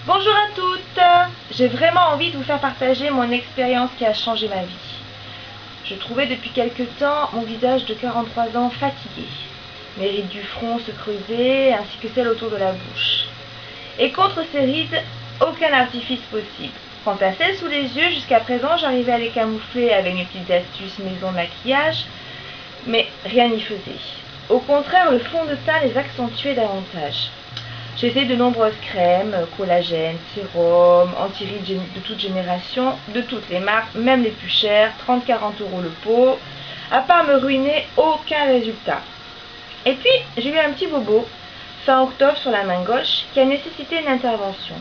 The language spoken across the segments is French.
Bonjour à toutes. J'ai vraiment envie de vous faire partager mon expérience qui a changé ma vie. Je trouvais depuis quelque temps mon visage de 43 ans fatigué. Mes rides du front se creusaient ainsi que celles autour de la bouche. Et contre ces rides, aucun artifice possible. Quant à celles sous les yeux, jusqu'à présent j'arrivais à les camoufler avec mes petites astuces maison de maquillage, mais rien n'y faisait. Au contraire, le fond de teint les accentuait davantage. J'ai essayé de nombreuses crèmes, collagène, sérum, anti-rides de toute génération, de toutes les marques, même les plus chères, 30-40 € le pot. À part me ruiner, aucun résultat. Et puis, j'ai eu un petit bobo, fin octobre sur la main gauche, qui a nécessité une intervention.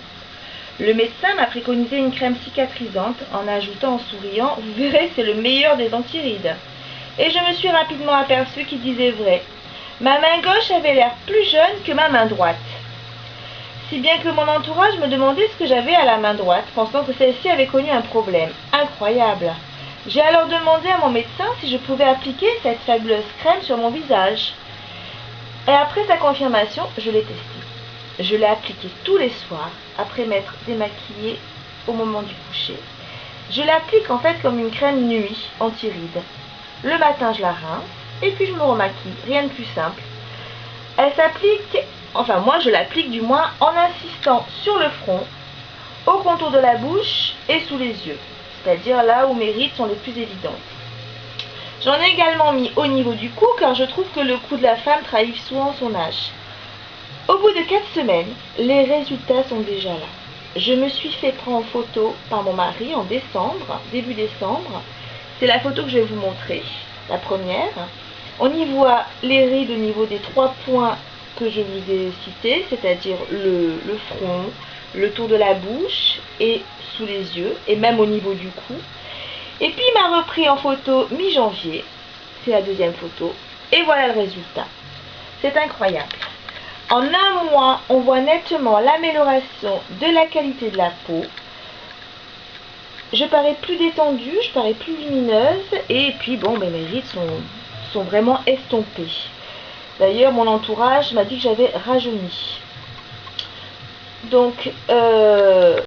Le médecin m'a préconisé une crème cicatrisante en ajoutant en souriant « Vous verrez, c'est le meilleur des anti-rides ». Et je me suis rapidement aperçue qu'il disait vrai. Ma main gauche avait l'air plus jeune que ma main droite. Si bien que mon entourage me demandait ce que j'avais à la main droite, pensant que celle-ci avait connu un problème. Incroyable! J'ai alors demandé à mon médecin si je pouvais appliquer cette fabuleuse crème sur mon visage. Et après sa confirmation, je l'ai testée. Je l'ai appliquée tous les soirs, après m'être démaquillée au moment du coucher. Je l'applique en fait comme une crème nuit anti-rides. Le matin, je la rince, et puis je me remaquille. Rien de plus simple. Elle s'applique, enfin moi je l'applique du moins en insistant sur le front, au contour de la bouche et sous les yeux, c'est-à-dire là où mes rides sont les plus évidentes. J'en ai également mis au niveau du cou car je trouve que le cou de la femme trahit souvent son âge. Au bout de 4 semaines, les résultats sont déjà là. Je me suis fait prendre en photo par mon mari en décembre, début décembre. C'est la photo que je vais vous montrer, la première. On y voit les rides au niveau des 3 points que je vous ai cités, c'est-à-dire le front, le tour de la bouche et sous les yeux, et même au niveau du cou. Et puis il m'a repris en photo mi-janvier, c'est la deuxième photo, et voilà le résultat. C'est incroyable. En un mois, on voit nettement l'amélioration de la qualité de la peau. Je parais plus détendue, je parais plus lumineuse, et puis bon, mes rides sont vraiment estompées. D'ailleurs, mon entourage m'a dit que j'avais rajeuni. Donc,